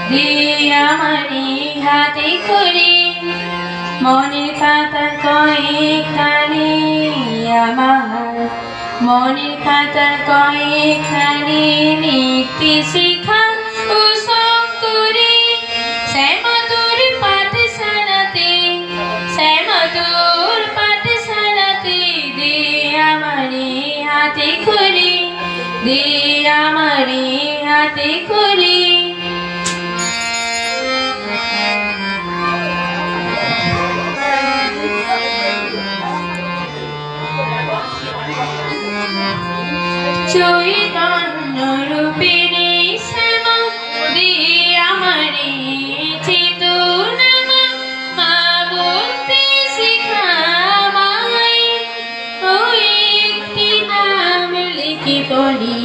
দিয়ামারি হাতে করে মনের খাতার কয়েকখানি আমার মনের খাতার কয়েকখানি লিখতে শেখা ও সব করে শ্যামাতুর পাঠশালাতে শ্যামাতুর পাঠশালাতে দিয়ামারি হাতে করে দিয়ামারি হাতে করে চৈতন্য রূপিণী শ্যামা দিয়ামারি চেতনামা মা বলতে শেখামায় ওই একটি নাম লিখে পড়ি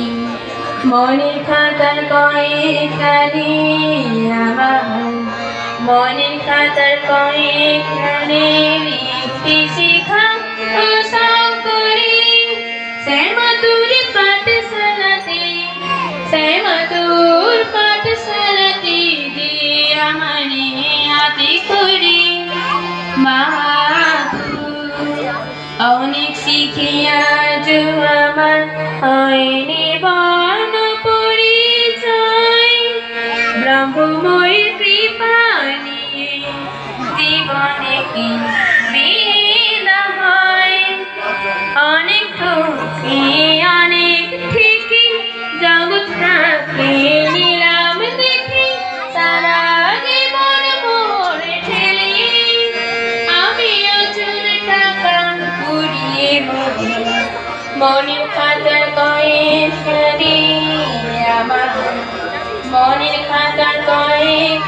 মনের খাতার কয়েকখানি আমার মনের খাতার কয়েকখানি লিখতে শেখা ও সব করি শ্যামাতুর পাঠশালাতে শ্যামাতুর পাঠশালাতে দিয়ামারি হাতে করে মা অনেক শিখিয়া যো আমার হয়নি বর্ণ পরিচয় ব্রহ্মময়ের কৃপা নিয়ে জীবনে কি বিনা হয় অনেক দুঃখী অনেক ঠিকই জগৎটাকে নিলাম দেখি সারা জীবন মোড়ে ঠেলি আমিও চুল টাকা কুড়িয়ে বলি মনের খাতার কয়েকখানি আমার মনের খাতার কয়েক